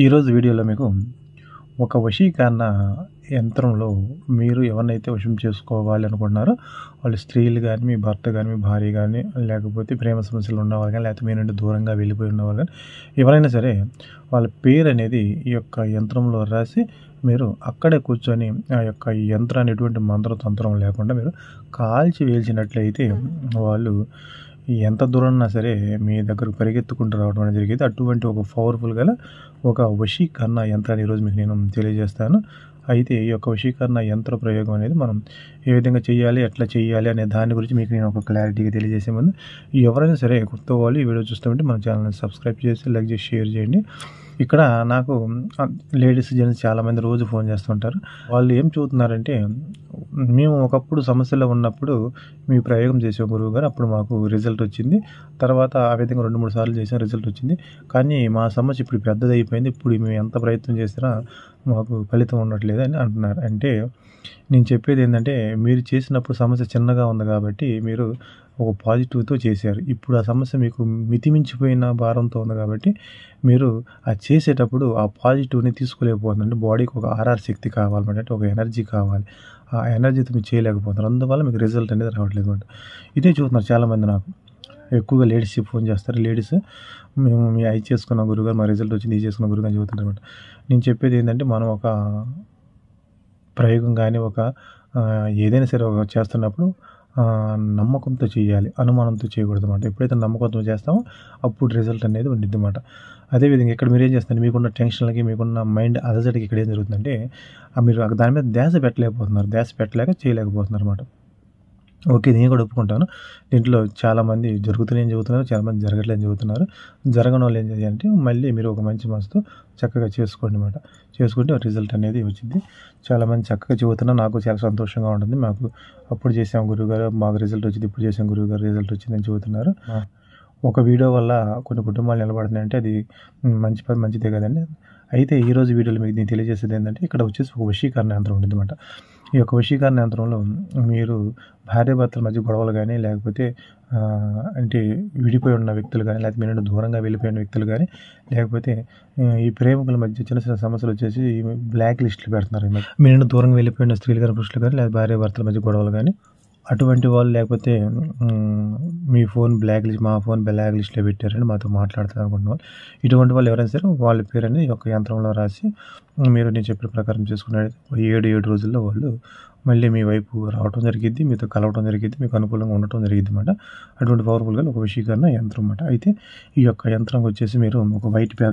ఈరోజు వీడియోలో మీకు ఒక వశీకరణ యంత్రంలో మీరు ఎవరినైతే వశం చేసుకోవాలి అనుకుంటున్నారో వాళ్ళు స్త్రీలు కానీ, మీ భర్త కానీ, మీ భార్య కానీ, లేకపోతే ప్రేమ సమస్యలు ఉన్నవారు కానీ, లేకపోతే మీ నుండి దూరంగా వెళ్ళిపోయి ఉన్నవారు కానీ, ఎవరైనా సరే వాళ్ళ పేరు అనేది ఈ యొక్క యంత్రంలో రాసి మీరు అక్కడే కూర్చొని ఆ యొక్క యంత్రాన్ని ఎటువంటి మంత్రతంత్రం లేకుండా మీరు కాల్చి వేల్చినట్లయితే వాళ్ళు ఎంత దూరం ఉన్నా సరే మీ దగ్గరకు పరిగెత్తుకుంటూ రావడం అనేది జరిగేది. అటువంటి ఒక పవర్ఫుల్ గల ఒక వశీకరణ యంత్రాన్ని ఈరోజు మీకు నేను తెలియజేస్తాను. అయితే ఈ యొక్క వశీకరణ యంత్ర ప్రయోగం అనేది మనం ఏ విధంగా చేయాలి, ఎట్లా చేయాలి అనే దాని గురించి మీకు నేను ఒక క్లారిటీగా తెలియజేసే ముందు ఎవరైనా సరే కొత్త వాళ్ళు ఈ వీడియో చూస్తుంటే మన ఛానల్ని సబ్స్క్రైబ్ చేసి లైక్ చేసి షేర్ చేయండి. ఇక్కడ నాకు లేడీస్ జెంట్స్ చాలామంది రోజు ఫోన్ చేస్తుంటారు. వాళ్ళు ఏం చూస్తున్నారంటే, మేము ఒకప్పుడు సమస్యలో ఉన్నప్పుడు మీ ప్రయోగం చేసాం గురువుగారు, అప్పుడు మాకు రిజల్ట్ వచ్చింది. తర్వాత ఆ విధంగా 2-3 సార్లు చేసాం, రిజల్ట్ వచ్చింది. కానీ మా సమస్య ఇప్పుడు పెద్దదైపోయింది, ఇప్పుడు మేము ఎంత ప్రయత్నం చేసినా మాకు ఫలితం ఉండట్లేదు అని అంటున్నారు. అంటే నేను చెప్పేది ఏంటంటే, మీరు చేసినప్పుడు సమస్య చిన్నగా ఉంది కాబట్టి మీరు ఒక పాజిటివ్తో చేశారు. ఇప్పుడు ఆ సమస్య మీకు మితిమించిపోయిన భారంతో ఉంది కాబట్టి మీరు అది చేసేటప్పుడు ఆ పాజిటివ్ని తీసుకోలేకపోతుంది. బాడీకి ఒక ఆర్ఆర్ శక్తి కావాలన్నమాట, అంటే ఒక ఎనర్జీ కావాలి. ఆ ఎనర్జీతో మీరు చేయలేకపోతున్నారు, అందువల్ల మీకు రిజల్ట్ అనేది రావట్లేదు అనమాట. ఇదే చూస్తున్నారు చాలామంది. నాకు ఎక్కువగా లేడీస్ ఫోన్ చేస్తారు. లేడీస్ మేము మీ ఐ చేసుకున్న గురుగారు, మా రిజల్ట్ వచ్చింది, ఇది చేసుకున్న గురుగారు అని చెబుతుంటారు అనమాట. నేను చెప్పేది ఏంటంటే, మనం ఒక ప్రయోగం కానీ ఒక ఏదైనా సరే ఒక చేస్తున్నప్పుడు నమ్మకంతో చేయాలి, అనుమానంతో చేయకూడదు అన్నమాట. ఎప్పుడైతే నమ్మకంతో చేస్తామో అప్పుడు రిజల్ట్ అనేది ఉండిద్ది అన్నమాట. అదేవిధంగా ఇక్కడ మీరు ఏం చేస్తారు, మీకున్న టెన్షన్లకి, మీకున్న మైండ్ అలజడికి ఇక్కడ ఏం జరుగుతుందంటే, మీరు దాని మీద ధ్యాస పెట్టలేక చేయలేకపోతున్నారు అన్నమాట. ఓకే, నేను కూడా ఒప్పుకుంటాను. దీంట్లో చాలామంది జరుగుతున్నాయని చెబుతున్నారు, చాలామంది జరగట్లేదని చెబుతున్నారు. జరగని వాళ్ళు ఏం చేయాలంటే మళ్ళీ మీరు ఒక మంచి మనసుతో చక్కగా చేసుకోండి అన్నమాట. చేసుకుంటే రిజల్ట్ అనేది వచ్చింది. చాలామంది చక్కగా చెబుతున్నా నాకు చాలా సంతోషంగా ఉంటుంది. మాకు అప్పుడు చేసాం గురువుగారు, మాకు రిజల్ట్ వచ్చింది, ఇప్పుడు చేసాం గురువుగారు, రిజల్ట్ వచ్చిందని చెబుతున్నారు. ఒక వీడియో వల్ల కొన్ని కుటుంబాలు నిలబడుతున్నాయంటే అది మంచిదే కదండి. అయితే ఈరోజు వీడియోలో మీకు నేను తెలియజేసేది ఏంటంటే, ఇక్కడ వచ్చేసి ఒక వశీకరణ యంత్రం ఉంటుంది అన్నమాట. ఈ యొక్క వశీకరణ యంత్రంలో మీరు భార్యాభర్తల మధ్య గొడవలు కానీ, లేకపోతే అంటే విడిపోయి ఉన్న వ్యక్తులు కానీ, లేకపోతే మీ నుండి దూరంగా వెళ్ళిపోయిన వ్యక్తులు కానీ, లేకపోతే ఈ ప్రేమికుల మధ్య చిన్న చిన్న సమస్యలు వచ్చేసి బ్లాక్ లిస్టులు పెడుతున్నారు. మీ నుండి దూరంగా వెళ్ళిపోయిన స్త్రీలు కానీ, పురుషులు కానీ, లేదా భార్యాభర్తల మధ్య గొడవలు కానీ, అటువంటి వాళ్ళు, లేకపోతే మీ ఫోన్ మా ఫోన్ బ్లాక్ లిస్ట్లో పెట్టారని మాతో మాట్లాడుతారు అనుకుంటున్న వాళ్ళు, ఇటువంటి వాళ్ళు ఎవరైనా సరే వాళ్ళ పేరు అనేది ఒక యంత్రంలో రాసి మీరు నేను చెప్పిన ప్రకారం చేసుకున్నట్టు 7 రోజుల్లో వాళ్ళు మళ్ళీ మీ వైపు రావడం జరిగింది, మీతో కలవడం జరిగింది, మీకు అనుకూలంగా ఉండటం జరిగింది అన్నమాట. అటువంటి పవర్ఫుల్గా ఒక వశీకరణ యంత్రం అన్నమాట. అయితే ఈ యొక్క యంత్రం వచ్చేసి మీరు ఒక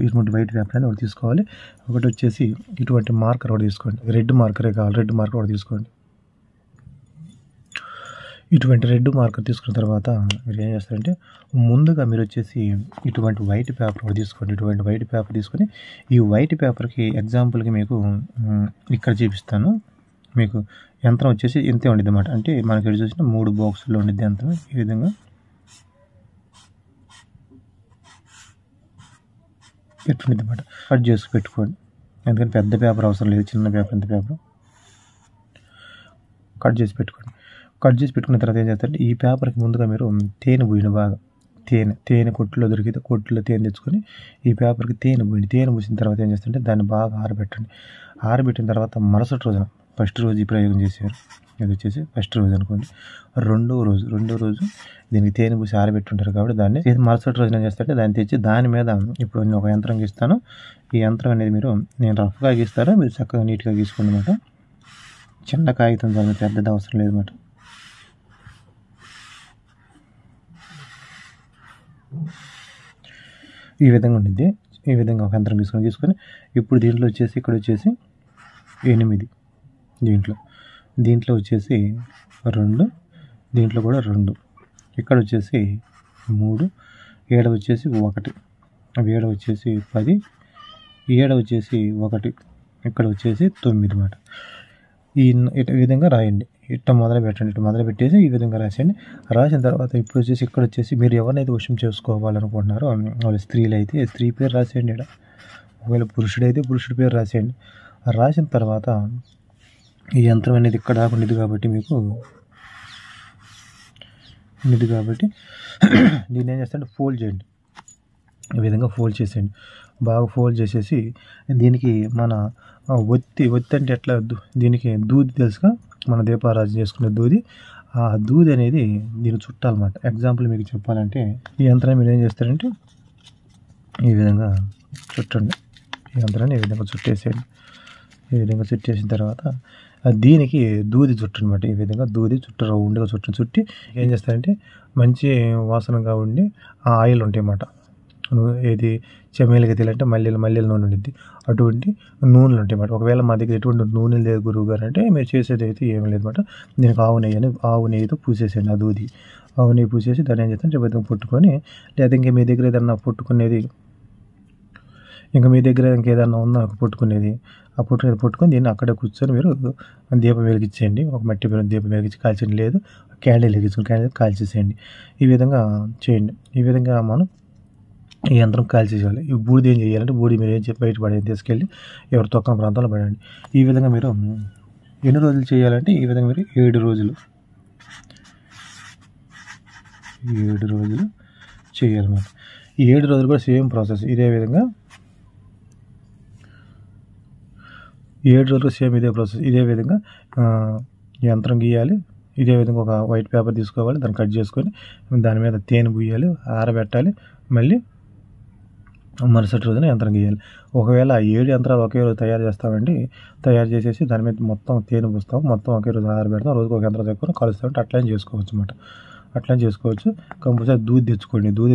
ఇటువంటి వైట్ పేపర్ అని ఒకటి తీసుకోవాలి. ఒకటి వచ్చేసి ఇటువంటి మార్కర్ ఒకటి తీసుకోండి. రెడ్ మార్కరే కావాలి, రెడ్ మార్కర్ ఒకటి తీసుకోండి. ఇటువంటి రెడ్ మార్కర్ తీసుకున్న తర్వాత మీరు ఏం చేస్తారంటే, ముందుగా మీరు వచ్చేసి ఇటువంటి వైట్ పేపర్ ఒకటి తీసుకోండి. ఇటువంటి వైట్ పేపర్ తీసుకొని ఈ వైట్ పేపర్కి ఎగ్జాంపుల్కి మీకు ఇక్కడ చూపిస్తాను. మీకు యంత్రం వచ్చేసి ఇంతే ఉండిద్ది అన్నమాట. అంటే మనకి ఇక్కడ చూసిన 3 బాక్సుల్లో ఉండిద్ది యంత్రం. ఈ విధంగా పెట్టుకుండిద్ది అన్నమాట. కట్ చేసి పెట్టుకోండి, ఎందుకంటే పెద్ద పేపర్ అవసరం లేదు, చిన్న పేపర్, ఇంత పేపర్ కట్ చేసి పెట్టుకోండి. కట్ చేసి పెట్టుకున్న తర్వాత ఏం చేస్తారంటే, ఈ పేపర్కి ముందుగా మీరు తేనె పూయండి. బాగా తేనె కొట్టులో దొరికితే కొట్టులో తేనె తెచ్చుకొని ఈ పేపర్కి తేనె పూసిన తర్వాత ఏం చేస్తారంటే దాన్ని బాగా ఆరబెట్టండి. ఆరబెట్టిన తర్వాత మరుసటి రోజున, ఫస్ట్ రోజు ఈ ప్రయోగం చేశారు, ఇది వచ్చేసి ఫస్ట్ రోజు అనుకోండి. రెండో రోజు దీనికి తేనె పూసి ఆరబెట్టుంటారు కాబట్టి దాన్ని మరుసటి రోజున ఏం చేస్తారంటే దాన్ని తెచ్చి దాని మీద ఇప్పుడు నేను ఒక యంత్రం గీస్తాను. ఈ యంత్రం అనేది నేను రఫ్గా గీస్తారా, మీరు చక్కగా నీట్గా గీసుకోండి అన్నమాట. చిన్న కాగితం చాలా, పెద్దది అవసరం లేదన్నమాట. ఈ విధంగా ఉండిద్ది. ఈ విధంగా ఒక యంత్రం తీసుకొని ఇప్పుడు దీంట్లో వచ్చేసి ఇక్కడ వచ్చేసి 8, దీంట్లో వచ్చేసి 2, దీంట్లో కూడా 2, ఇక్కడ వచ్చేసి 3, ఏడ వచ్చేసి 1, ఏడ వచ్చేసి 10, ఏడ వచ్చేసి 1, ఇక్కడ వచ్చేసి 9 అన్నమాట. ఈ విధంగా రాయండి. ఇట్లా మొదలు పెట్టేసి ఈ విధంగా రాసేయండి. రాసిన తర్వాత ఇప్పుడు వచ్చేసి ఇక్కడ వచ్చేసి మీరు ఎవరినైతే వశం చేసుకోవాలనుకుంటున్నారో వాళ్ళు స్త్రీలు అయితే స్త్రీ పేరు రాసేయండి. ఇక్కడ ఒకవేళ పురుషుడైతే పురుషుడి పేరు రాసేయండి. రాసిన తర్వాత ఈ యంత్రం అనేది ఇక్కడ దాకా ఉండేది కాబట్టి మీకు దీన్ని ఏం చేస్తారంటే ఫోల్డ్ చేయండి. ఈ విధంగా ఫోల్డ్ చేసేయండి. బాగా ఫోల్డ్ చేసేసి దీనికి మన ఒత్తి అంటే ఎట్లా దీనికి దూది తెలుసుగా, మన దీపారాధన చేసుకునే దూది, ఆ దూది అనేది దీన్ని చుట్టాలన్నమాట. ఎగ్జాంపుల్ మీకు చెప్పాలంటే ఈ యంత్రాన్ని మీరు ఏం చేస్తారంటే ఈ విధంగా చుట్టండి. ఈ యంత్రాన్ని ఈ విధంగా చుట్టేసేయండి. ఈ విధంగా చుట్టేసిన తర్వాత దీనికి దూది చుట్టనమాట. ఈ విధంగా దూది రౌండ్గా చుట్టి ఏం చేస్తారంటే మంచి వాసనగా ఉండి ఆ ఆయిల్ ఉంటాయి అన్నమాట. ఏది చెమేలిగా తెలియంటే మల్లెల నూనె ఉండిద్ది, అటువంటి నూనెలు ఉంటాయి అన్నమాట. ఒకవేళ మా దగ్గర ఎటువంటి నూనె లేదు గురువు గారు అంటే మీరు చేసేది అయితే ఏమీ లేదన్నమాట. దీనికి ఆవు నెయ్యితో పూసేసేయండి. ఆ దూది ఆవు నెయ్యి పూసేసి దాన్ని ఏం చేస్తాను విధంగా పుట్టుకొని, లేదా ఇంకా మీ దగ్గర ఏదన్నా పుట్టుకునేది, ఇంకా మీ దగ్గర ఇంకేదన్నా ఉందా పుట్టుకునేది, ఆ పుట్టుకొని దీన్ని అక్కడే కూర్చొని మీరు దీపం వెలిగించేయండి. ఒక మట్టి దీపం వెలిగించి కాల్చండి, లేదు క్యాండిల్ వెలిగించుకుని కాల్చేసేయండి. ఈ విధంగా చేయండి. ఈ విధంగా మనం ఈ యంత్రం కాల్చేసేయాలి. ఈ బూడిద ఏం చేయాలంటే మీరు ఏం చెప్పి బయట పడేది తీసుకెళ్ళి ఎవరు తొక్కని ప్రాంతంలో పడండి. ఈ విధంగా మీరు ఎన్ని రోజులు చేయాలంటే ఈ విధంగా మీరు 7 రోజులు చేయాలన్నమాట. ఈ 7 రోజులు కూడా సేమ్ ప్రాసెస్ ఇదే విధంగా, 7 రోజులు సేమ్ ఇదే ప్రాసెస్. ఇదే విధంగా యంత్రం గీయాలి. ఇదే విధంగా ఒక వైట్ పేపర్ తీసుకోవాలి, దాన్ని కట్ చేసుకొని దాని మీద తేనె పూయాలి, ఆరబెట్టాలి, మళ్ళీ మరుసటి రోజున యంత్రం గీయాలి. ఒకవేళ 7 యంత్రాలు ఒకే రోజు తయారు చేసేసి దాని మీద మొత్తం తేనె పూస్తాం, మొత్తం ఒకే రోజు ఆరబెడతాం, రోజుకు ఒక యంత్రం తెచ్చుకొని కలుస్తామంటే అట్లా చేసుకోవచ్చు అన్నమాట. అట్లా చేసుకోవచ్చు. కంపల్సరీ దూది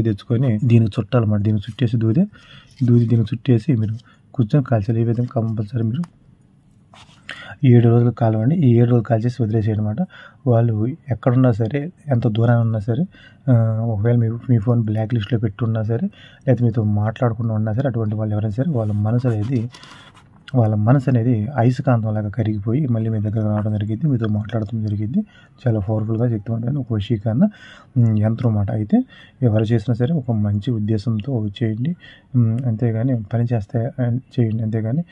తెచ్చుకొని దీనికి చుట్టాలన్నమాట. దీనికి చుట్టేసి దూది దీనికి చుట్టేసి మీరు కూర్చొని కాల్చాలి. ఈ విధంగా కంపల్సరీ మీరు 7 రోజులు కాలవండి. ఈ 7 రోజులు కాల్చేసి వదిలేసేయండి అన్నమాట. వాళ్ళు ఎక్కడున్నా సరే, ఎంత దూరాన్ని ఉన్నా సరే, ఒకవేళ మీ ఫోన్ బ్లాక్ లిస్ట్లో పెట్టున్నా సరే, లేదా మీతో మాట్లాడకుండా ఉన్నా సరే, అటువంటి వాళ్ళు ఎవరైనా సరే వాళ్ళ మనసు అనేది అయస్కాంతం లాగా కరిగిపోయి మళ్ళీ మీ దగ్గర రావడం జరిగింది, మీతో మాట్లాడటం జరిగింది. చాలా పవర్ఫుల్గా శక్తివంతమైన ఒక వశీకరణ యంత్రం అన్నమాట. అయితే ఎవరు చేసినా సరే ఒక మంచి ఉద్దేశంతో చేయండి, అంతేగాని పని చేయండి. అంతేగాని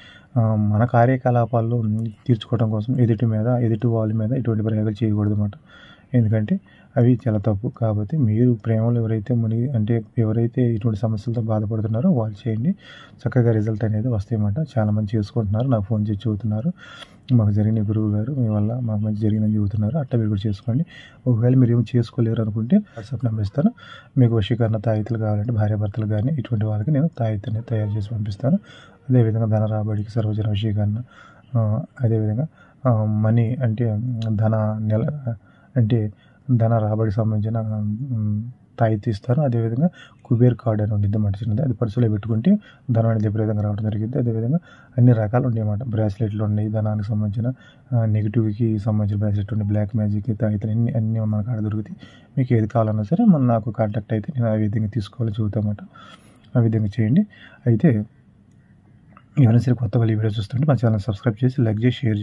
మన కార్యకలాపాల్లో తీర్చుకోవడం కోసం ఎదుటి వాళ్ళ మీద ఇటువంటి ప్రయోగాలు చేయకూడదు అన్నమాట. ఎందుకంటే అవి చాలా తప్పు. కాబట్టి మీరు ప్రేమలో ఎవరైతే ఇటువంటి సమస్యలతో బాధపడుతున్నారో వాళ్ళు చేయండి. చక్కగా రిజల్ట్ అనేది వస్తాయన్నమాట. చాలా మంది చేసుకుంటున్నారు, నాకు ఫోన్ చేసి చెబుతున్నారు, మాకు జరిగిన గురువు గారు మీ వల్ల మాకు మంచి జరిగిందని చెబుతున్నారు. అట్లా మీరు కూడా చేసుకోండి. ఒకవేళ మీరు ఏమి చేసుకోలేరు అనుకుంటే వాట్సాప్ నెంబర్ ఇస్తాను. మీకు వశీకరణ తాయితులు కావాలంటే భార్యాభర్తలు కానీ ఇటువంటి వాళ్ళకి నేను తాయితుని తయారు చేసి పంపిస్తాను. అదేవిధంగా ధన రాబడికి సర్వజన వశీకరణ, అదేవిధంగా మనీ అంటే ధన రాబడికి సంబంధించిన తాయితీ ఇస్తాను. అదేవిధంగా కుబేర్ కార్డ్ అని ఉండిద్ది అన్నమాట, చిన్నది. అది పర్సులో పెట్టుకుంటే ధనం అనేది విపరీతంగా రావడం జరిగింది. అదేవిధంగా అన్ని రకాలు ఉన్నాయి అన్నమాట. బ్రాస్లెట్లు ఉన్నాయి, ధనానికి సంబంధించిన నెగిటివ్కి సంబంధించిన బ్రాస్లెట్ ఉన్నాయి, బ్లాక్ మ్యాజిక్ తాయితీలు అన్నీ మన కాడ దొరుకుతాయి. మీకు ఏది కావాలన్నా సరే నాకు కాంటాక్ట్ అయితే నేను ఆ విధంగా తీసుకోవాలని చెబుతామన్నమాట. ఆ విధంగా చేయండి. అయితే ఎవరైనా సరే కొత్త వాళ్ళు ఈ వీడియో చూస్తుంటే మా ఛానల్ సబ్స్క్రైబ్ చేసి లైక్ చేసి షేర్ చేయండి.